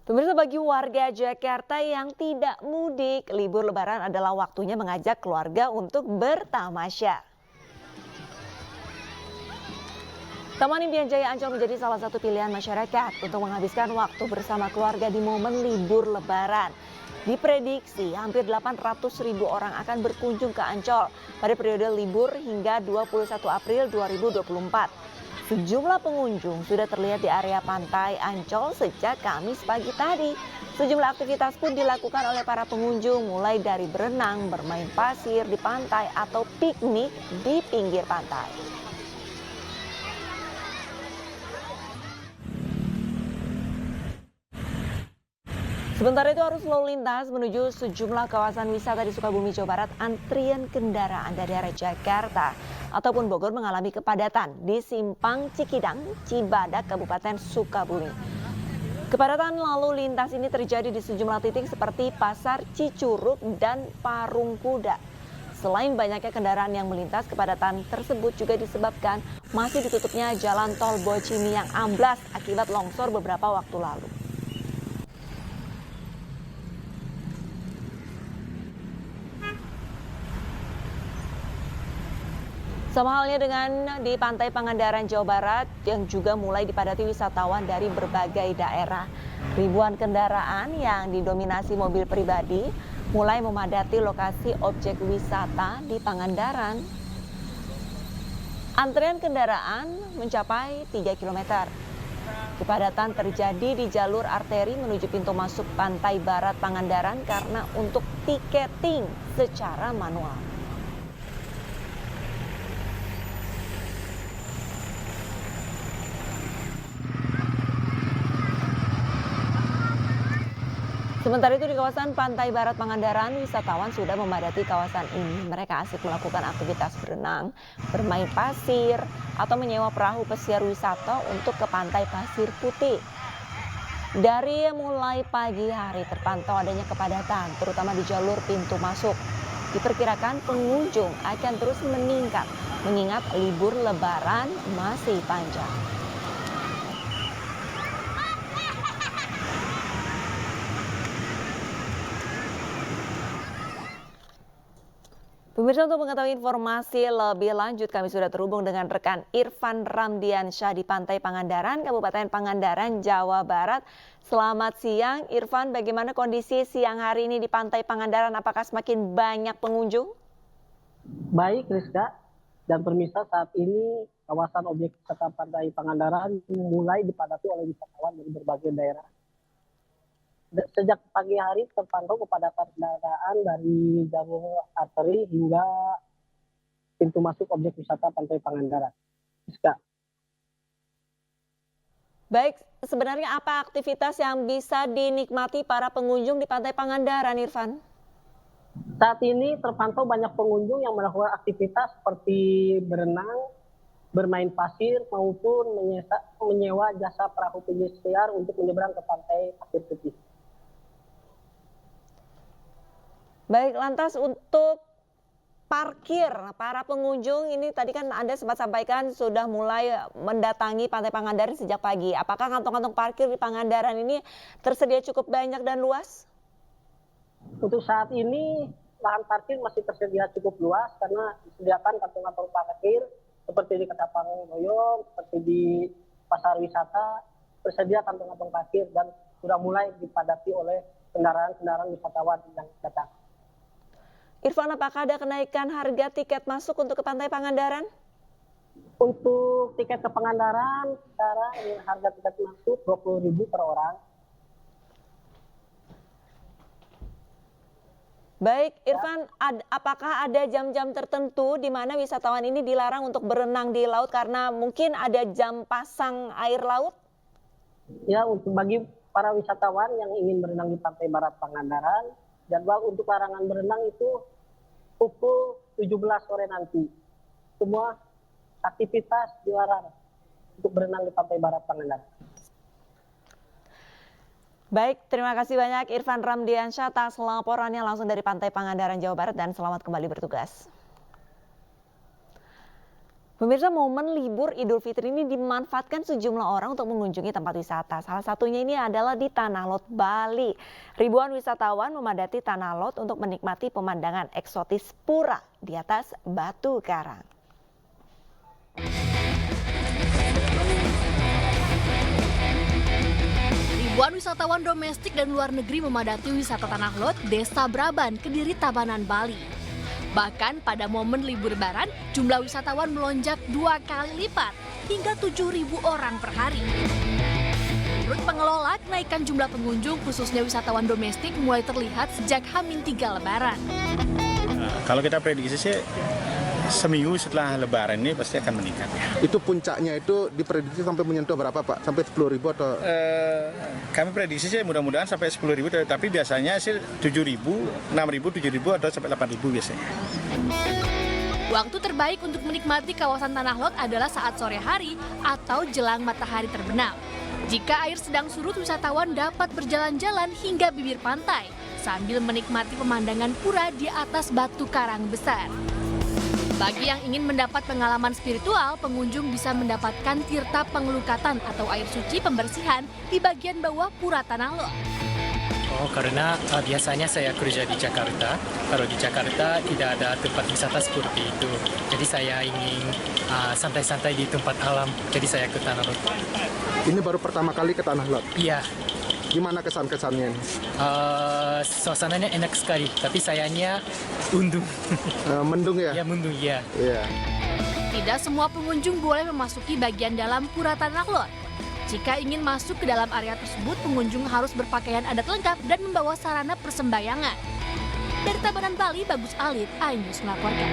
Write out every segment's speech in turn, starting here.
Pemirsa, bagi warga Jakarta yang tidak mudik, libur Lebaran adalah waktunya mengajak keluarga untuk bertamasya. Taman Impian Jaya Ancol menjadi salah satu pilihan masyarakat untuk menghabiskan waktu bersama keluarga di momen libur Lebaran. Diprediksi hampir 800.000 orang akan berkunjung ke Ancol pada periode libur hingga 21 April 2024. Sejumlah pengunjung sudah terlihat di area pantai Ancol sejak Kamis pagi tadi. Sejumlah aktivitas pun dilakukan oleh para pengunjung, mulai dari berenang, bermain pasir di pantai, atau piknik di pinggir pantai. Sementara itu, arus lalu lintas menuju sejumlah kawasan wisata di Sukabumi, Jawa Barat, antrian kendaraan dari arah Jakarta ataupun Bogor mengalami kepadatan di Simpang Cikidang, Cibadak, Kabupaten Sukabumi. Kepadatan lalu lintas ini terjadi di sejumlah titik seperti Pasar Cicurug dan Parung Kuda. Selain banyaknya kendaraan yang melintas, kepadatan tersebut juga disebabkan masih ditutupnya jalan tol Bocimi yang amblas akibat longsor beberapa waktu lalu. Sama halnya dengan di Pantai Pangandaran, Jawa Barat yang juga mulai dipadati wisatawan dari berbagai daerah. Ribuan kendaraan yang didominasi mobil pribadi mulai memadati lokasi objek wisata di Pangandaran. Antrian kendaraan mencapai 3 km. Kepadatan terjadi di jalur arteri menuju pintu masuk Pantai Barat Pangandaran karena untuk tiketing secara manual. Sementara itu di kawasan Pantai Barat Pangandaran, wisatawan sudah memadati kawasan ini. Mereka asik melakukan aktivitas berenang, bermain pasir, atau menyewa perahu pesiar wisata untuk ke Pantai Pasir Putih. Dari mulai pagi hari terpantau adanya kepadatan, terutama di jalur pintu masuk. Diperkirakan pengunjung akan terus meningkat, mengingat libur Lebaran masih panjang. Pemirsa, untuk mengetahui informasi lebih lanjut, kami sudah terhubung dengan rekan Irfan Ramdiansyah di Pantai Pangandaran, Kabupaten Pangandaran, Jawa Barat. Selamat siang, Irfan. Bagaimana kondisi siang hari ini di Pantai Pangandaran? Apakah semakin banyak pengunjung? Baik, Rizka dan pemirsa, saat ini kawasan objek wisata Pantai Pangandaran mulai dipadati oleh wisatawan dari berbagai daerah. Sejak pagi hari terpantau kepadatan kendaraan dari jalur arteri hingga pintu masuk objek wisata Pantai Pangandaran. Rizka. Baik, sebenarnya apa aktivitas yang bisa dinikmati para pengunjung di Pantai Pangandaran, Irfan? Saat ini terpantau banyak pengunjung yang melakukan aktivitas seperti berenang, bermain pasir, maupun menyewa jasa perahu pesiar untuk menyeberang ke Pantai Pasir Putih. Baik, lantas untuk parkir, para pengunjung ini tadi kan Anda sempat sampaikan sudah mulai mendatangi Pantai Pangandaran sejak pagi. Apakah kantong-kantong parkir di Pangandaran ini tersedia cukup banyak dan luas? Untuk saat ini lahan parkir masih tersedia cukup luas karena disediakan kantong-kantong parkir seperti di Ketapang Boyong, seperti di pasar wisata, tersedia kantong-kantong parkir dan sudah mulai dipadati oleh kendaraan-kendaraan wisatawan yang datang. Irfan, apakah ada kenaikan harga tiket masuk untuk ke Pantai Pangandaran? Untuk tiket ke Pangandaran, sekarang harga tiket masuk 20.000 per orang. Baik, Irfan, apakah ada jam-jam tertentu di mana wisatawan ini dilarang untuk berenang di laut karena mungkin ada jam pasang air laut? Ya, untuk bagi para wisatawan yang ingin berenang di Pantai Barat Pangandaran, jadwal untuk larangan berenang itu pukul 17 sore nanti. Semua aktivitas dilarang untuk berenang di Pantai Barat Pangandaran. Baik, terima kasih banyak Irfan Ramdiansyah atas laporannya langsung dari Pantai Pangandaran, Jawa Barat, dan selamat kembali bertugas. Pemirsa, momen libur Idul Fitri ini dimanfaatkan sejumlah orang untuk mengunjungi tempat wisata. Salah satunya ini adalah di Tanah Lot, Bali. Ribuan wisatawan memadati Tanah Lot untuk menikmati pemandangan eksotis pura di atas batu karang. Ribuan wisatawan domestik dan luar negeri memadati wisata Tanah Lot, Desa Braban, Kediri, Tabanan, Bali. Bahkan pada momen libur Lebaran, jumlah wisatawan melonjak 2 kali lipat hingga 7.000 orang per hari. Menurut pengelola, kenaikan jumlah pengunjung khususnya wisatawan domestik mulai terlihat sejak H-3 Lebaran. Kalau kita prediksi sih seminggu setelah Lebaran ini pasti akan meningkat. Itu puncaknya itu diprediksi sampai menyentuh berapa Pak? Sampai 10.000 atau? Kami prediksi sih mudah-mudahan sampai 10.000, tapi biasanya sih 7.000, 6.000, 7.000 atau sampai 8.000 biasanya. Waktu terbaik untuk menikmati kawasan Tanah Lot adalah saat sore hari atau jelang matahari terbenam. Jika air sedang surut, wisatawan dapat berjalan-jalan hingga bibir pantai sambil menikmati pemandangan pura di atas batu karang besar. Bagi yang ingin mendapat pengalaman spiritual, pengunjung bisa mendapatkan tirta pengelukatan atau air suci pembersihan di bagian bawah pura Tanah Lot. Oh, karena biasanya saya kerja di Jakarta. Kalau di Jakarta tidak ada tempat wisata seperti itu. Jadi saya ingin santai-santai di tempat alam. Jadi saya ke Tanah Lot. Ini baru pertama kali ke Tanah Lot? Iya. Gimana kesan-kesannya? Suasananya enak sekali, tapi sayangnya undung. Mendung ya? Ya, mendung, ya. Iya. Tidak semua pengunjung boleh memasuki bagian dalam pura Tanah Lot. Jika ingin masuk ke dalam area tersebut, pengunjung harus berpakaian adat lengkap dan membawa sarana persembayangan. Dari Tabanan, Bali, Bagus Alit, iNews melaporkan.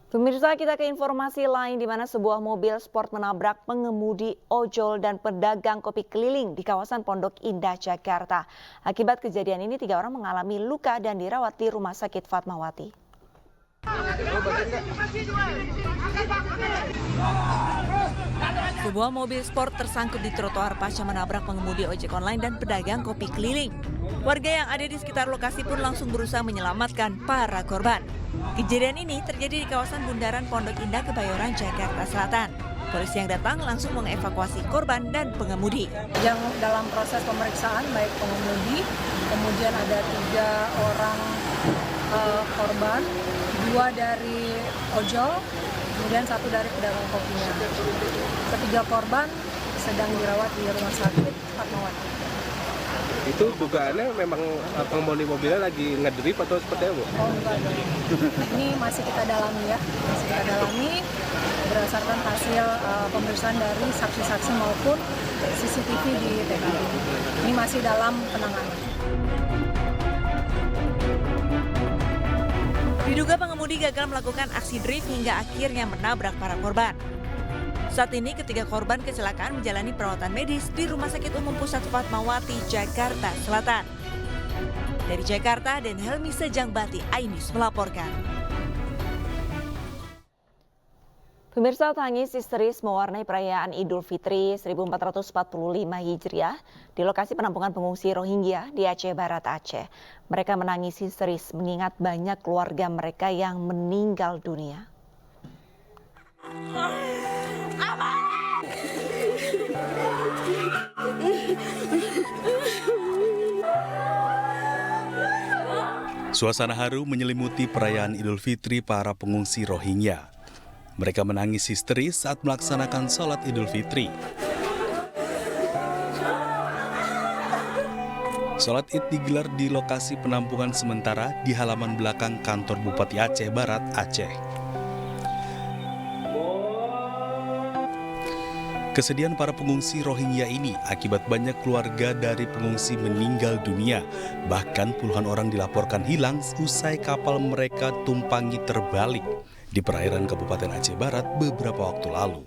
Pemirsa, kita ke informasi lain di mana sebuah mobil sport menabrak pengemudi ojol dan pedagang kopi keliling di kawasan Pondok Indah, Jakarta. Akibat kejadian ini 3 orang mengalami luka dan dirawat di Rumah Sakit Fatmawati. Sebuah mobil sport tersangkut di trotoar pasca menabrak pengemudi ojek online dan pedagang kopi keliling. Warga yang ada di sekitar lokasi pun langsung berusaha menyelamatkan para korban. Kejadian ini terjadi di kawasan Bundaran Pondok Indah, Kebayoran, Jakarta Selatan. Polisi yang datang langsung mengevakuasi korban dan pengemudi. Yang dalam proses pemeriksaan baik pengemudi, kemudian ada 3 orang korban, 2 dari ojol, kemudian 1 dari pedagang kopinya. Ketiga korban sedang dirawat di Rumah Sakit Fatmawati. Itu dugaannya memang pengemudi mobilnya lagi ngedrip atau seperti apa? Oh enggak. Ini masih kita dalami ya, masih kita dalami berdasarkan hasil pemeriksaan dari saksi-saksi maupun CCTV di TKP. Ini masih dalam penanganan. Diduga pengemudi gagal melakukan aksi drift hingga akhirnya menabrak para korban. Saat ini ketiga korban kecelakaan menjalani perawatan medis di Rumah Sakit Umum Pusat Fatmawati, Jakarta Selatan. Dari Jakarta, Den Helmi Sejangbati, iNews melaporkan. Pemirsa, tangis histeris mewarnai perayaan Idul Fitri 1445 Hijriah di lokasi penampungan pengungsi Rohingya di Aceh Barat, Aceh. Mereka menangis histeris mengingat banyak keluarga mereka yang meninggal dunia. Suasana haru menyelimuti perayaan Idul Fitri para pengungsi Rohingya. Mereka menangis histeris saat melaksanakan sholat Idul Fitri. Sholat Id digelar di lokasi penampungan sementara di halaman belakang kantor Bupati Aceh Barat, Aceh. Kesedihan para pengungsi Rohingya ini akibat banyak keluarga dari pengungsi meninggal dunia. Bahkan puluhan orang dilaporkan hilang usai kapal mereka tumpangi terbalik di perairan Kabupaten Aceh Barat beberapa waktu lalu.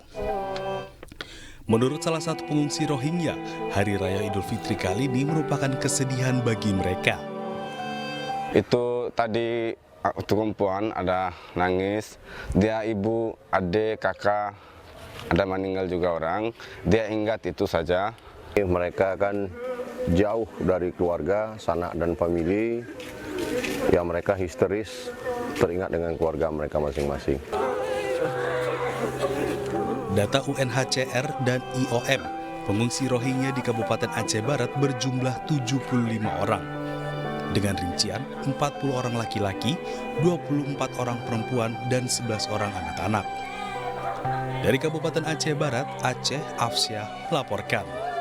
Menurut salah satu pengungsi Rohingya, Hari Raya Idul Fitri kali ini merupakan kesedihan bagi mereka. Itu tadi perempuan ada nangis, dia ibu, adik, kakak, ada meninggal juga orang, dia ingat itu saja. Mereka kan jauh dari keluarga, sanak dan famili, ya mereka histeris teringat dengan keluarga mereka masing-masing. Data UNHCR dan IOM, pengungsi Rohingya di Kabupaten Aceh Barat berjumlah 75 orang. Dengan rincian 40 orang laki-laki, 24 orang perempuan, dan 11 orang anak-anak. Dari Kabupaten Aceh Barat, Aceh Afsyah melaporkan.